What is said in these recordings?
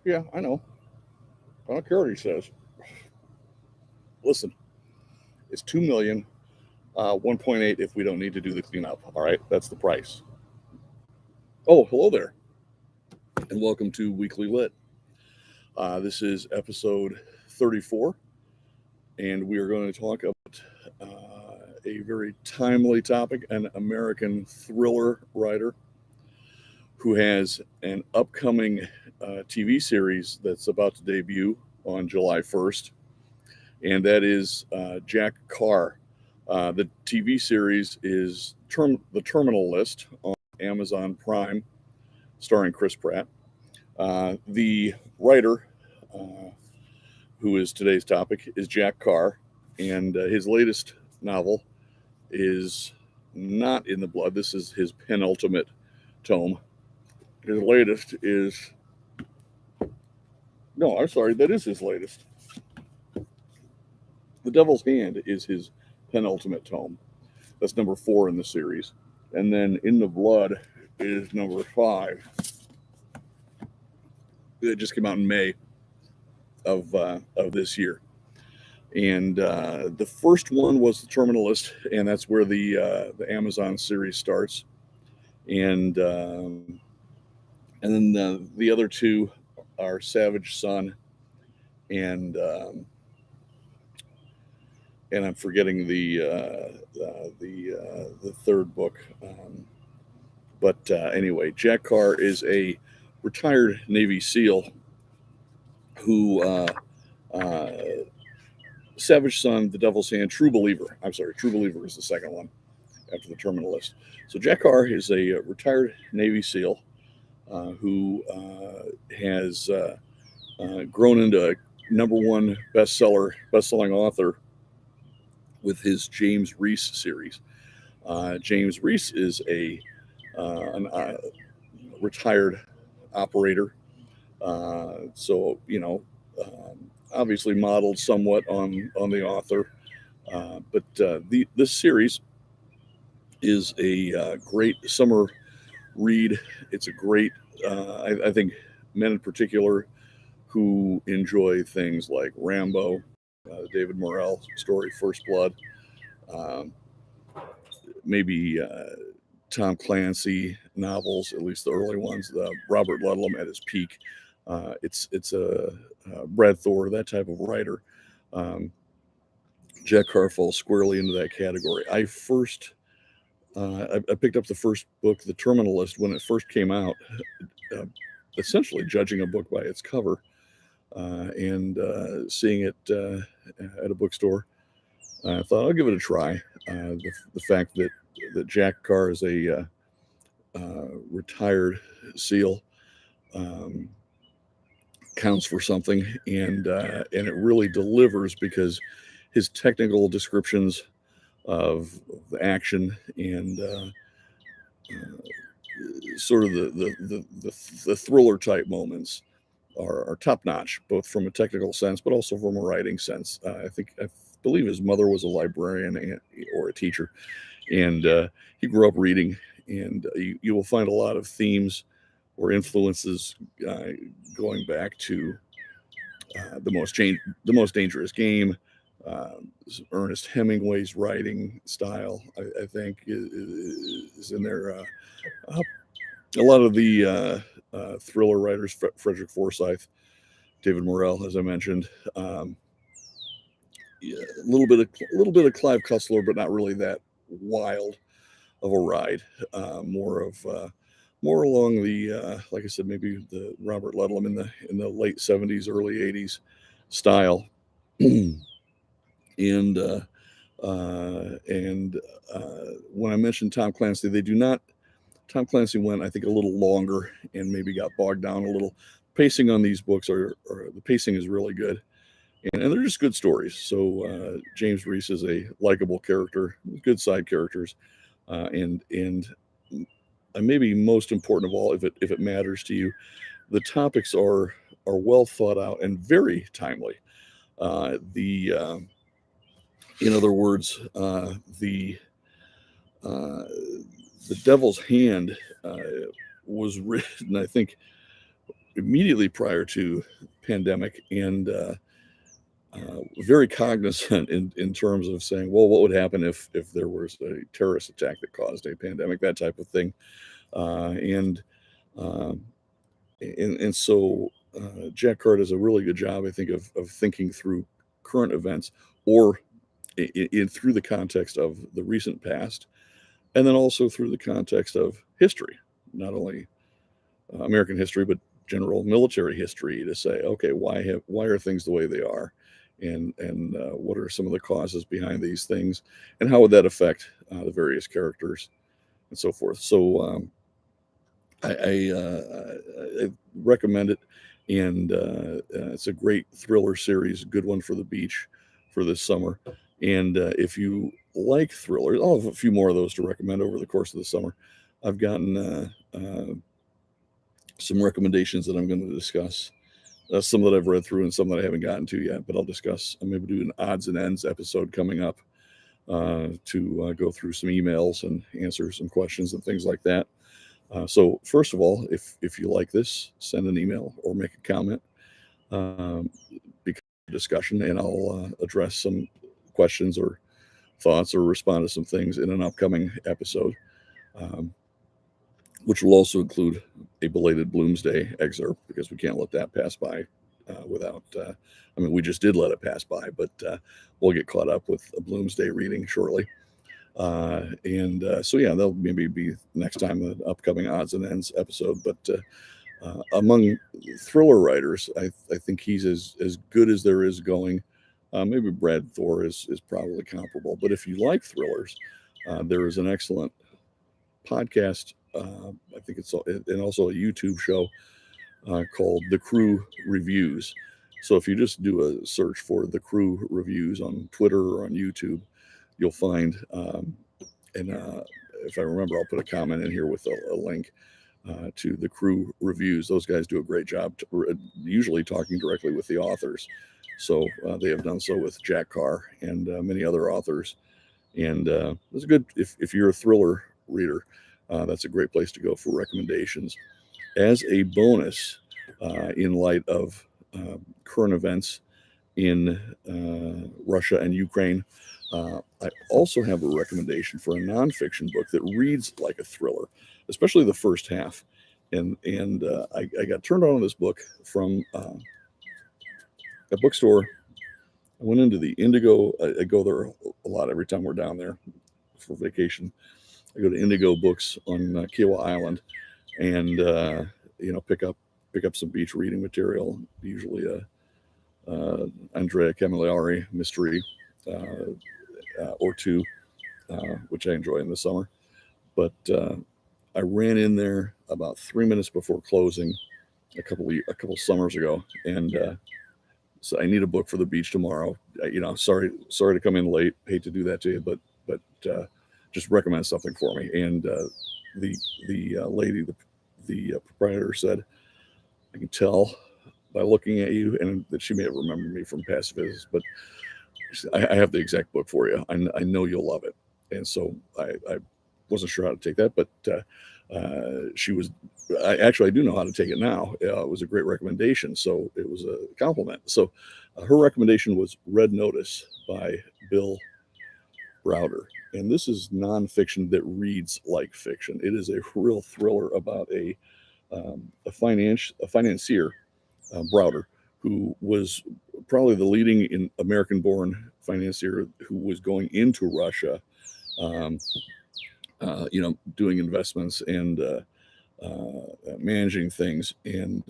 Yeah, I know. I don't care what he says. Listen, it's 2 million, 1.8 if we don't need to do the cleanup. All right, that's the price. Oh, hello there, and welcome to Weekly Lit. This is episode 34, and we are going to talk about a very timely topic: an American thriller writer who has an upcoming TV series that's about to debut on July 1st, and that is Jack Carr. The TV series is The Terminal List on Amazon Prime, starring Chris Pratt. The writer, who is today's topic, is Jack Carr, and his latest novel is not in the blood. This is his penultimate tome. His latest is no, I'm sorry, that is his latest. The Devil's Hand is his penultimate tome. That's number 4 in the series. And then In the Blood is number 5. It just came out in May of this year. And the first one was The Terminalist, and that's where the Amazon series starts. And then the other two are Savage Son and I'm forgetting the third book. But anyway, Jack Carr is a retired Navy SEAL who Savage Son, The Devil's Hand, True Believer. I'm sorry, True Believer is the second one after The Terminalist. So Jack Carr is a retired Navy SEAL who has grown into a #1 best-selling author with his James Reece series. James Reece is a retired operator, so obviously modeled somewhat on the author. But this series is a great summer read. It's a great, I think, men in particular who enjoy things like Rambo, David Morrell story, First Blood, um, maybe Tom Clancy novels, at least the early ones, the Robert Ludlum at his peak. It's a Brad Thor, that type of writer. Um, Jack Carr falls squarely into that category. I picked up the first book, The Terminalist, when it first came out, uh, essentially judging a book by its cover, and seeing it at a bookstore. I thought I'll give it a try. The fact that Jack Carr is a retired SEAL um, counts for something, and it really delivers because his technical descriptions of the action and sort of the thriller type moments are top notch, both from a technical sense, but also from a writing sense. I believe his mother was a librarian or a teacher, and he grew up reading. And you will find a lot of themes or influences going back to the most dangerous game. Uh, Ernest Hemingway's writing style, I think, is in there. A lot of the thriller writers, Frederick Forsyth, David Morrell, as I mentioned, yeah, a little bit of Clive Cussler, but not really that wild of a ride. More along the like I said, maybe the Robert Ludlum in the late '70s, early '80s style, and and when I mentioned Tom Clancy, they do not. Tom Clancy went, I think, a little longer and maybe got bogged down a little. Pacing on these books or the pacing is really good, and they're just good stories. So James Reece is a likable character, good side characters, and maybe most important of all, if it matters to you, the topics are well thought out and very timely. The In other words, uh, the Devil's Hand was written, I think, immediately prior to pandemic, and very cognizant in terms of saying, well, what would happen if there was a terrorist attack that caused a pandemic, that type of thing. And so Jack Carr does a really good job, I think, of thinking through current events, or through the context of the recent past, and then also through the context of history, not only American history, but general military history, to say, okay, why are things the way they are, and what are some of the causes behind these things, and how would that affect the various characters and so forth. So I recommend it, and it's a great thriller series, a good one for the beach for this summer. And if you like thrillers, I'll have a few more of those to recommend over the course of the summer. I've gotten some recommendations that I'm going to discuss. Some that I've read through and some that I haven't gotten to yet, but I'll discuss. I'm maybe do an odds and ends episode coming up to go through some emails and answer some questions and things like that. So first of all, if you like this, send an email or make a comment, because discussion, and I'll address some questions or thoughts or respond to some things in an upcoming episode, which will also include a belated Bloomsday excerpt, because we can't let that pass by without, I mean, we just did let it pass by, but we'll get caught up with a Bloomsday reading shortly. So yeah, that'll maybe be next time, the upcoming odds and ends episode. But among thriller writers, I think he's as good as there is going. Maybe Brad Thor is probably comparable, but if you like thrillers, there is an excellent podcast. I think it's and also a YouTube show called The Crew Reviews. So if you just do a search for The Crew Reviews on Twitter or on YouTube, you'll find, if I remember, I'll put a comment in here with a link to The Crew Reviews. Those guys do a great job, usually talking directly with the authors. So they have done so with Jack Carr and many other authors. And it's good if you're a thriller reader. That's a great place to go for recommendations. As a bonus, in light of current events in Russia and Ukraine, I also have a recommendation for a nonfiction book that reads like a thriller, especially the first half. And I got turned on to this book from a bookstore. I went into the Indigo. I go there a lot every time we're down there for vacation. I go to Indigo Books on Kiawah Island, and pick up some beach reading material. Usually Andrea Camilleri mystery or two, which I enjoy in the summer. But I ran in there about 3 minutes before closing a couple summers ago, and so I need a book for the beach tomorrow. Sorry to come in late. Hate to do that to you, but just recommend something for me. And the lady, the proprietor, said, I can tell by looking at you, and that she may have remembered me from past visits, but I have the exact book for you. I know you'll love it. And so I wasn't sure how to take that, but I do know how to take it now. It was a great recommendation, so it was a compliment. So her recommendation was Red Notice by Bill Browder. And this is nonfiction that reads like fiction. It is a real thriller about a financier, Browder, who was probably the leading American-born financier who was going into Russia, doing investments and managing things. And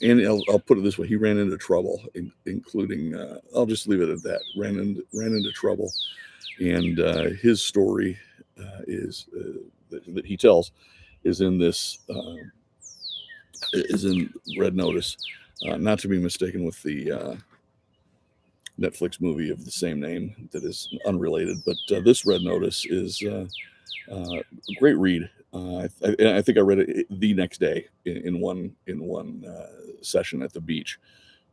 and I'll put it this way: he ran into trouble, including I'll just leave it at that. Ran into trouble, and his story is that he tells is in this is in Red Notice, not to be mistaken with the Netflix movie of the same name that is unrelated. But this Red Notice is a great read. I think I read it the next day in one session at the beach,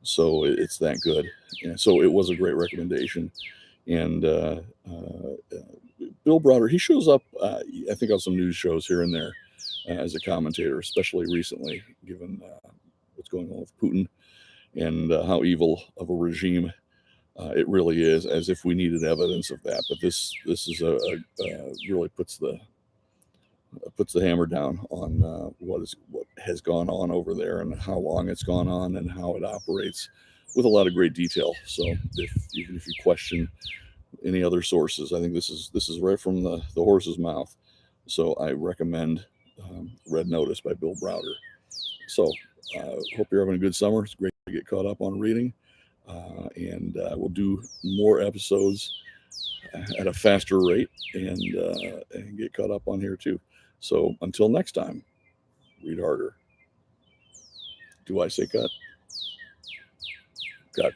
so it's that good. And so it was a great recommendation. And Bill Browder, he shows up, I think, on some news shows here and there. as a commentator, especially recently, given what's going on with Putin and how evil of a regime it really is, as if we needed evidence of that. But this is really puts the hammer down on what has gone on over there and how long it's gone on and how it operates with a lot of great detail. So even if you question any other sources, I think this is right from the horse's mouth. So I recommend Red Notice by Bill Browder. So hope you're having a good summer. It's great to get caught up on reading, and we'll do more episodes at a faster rate and get caught up on here too. So until next time, read harder. Do I say cut? Cut.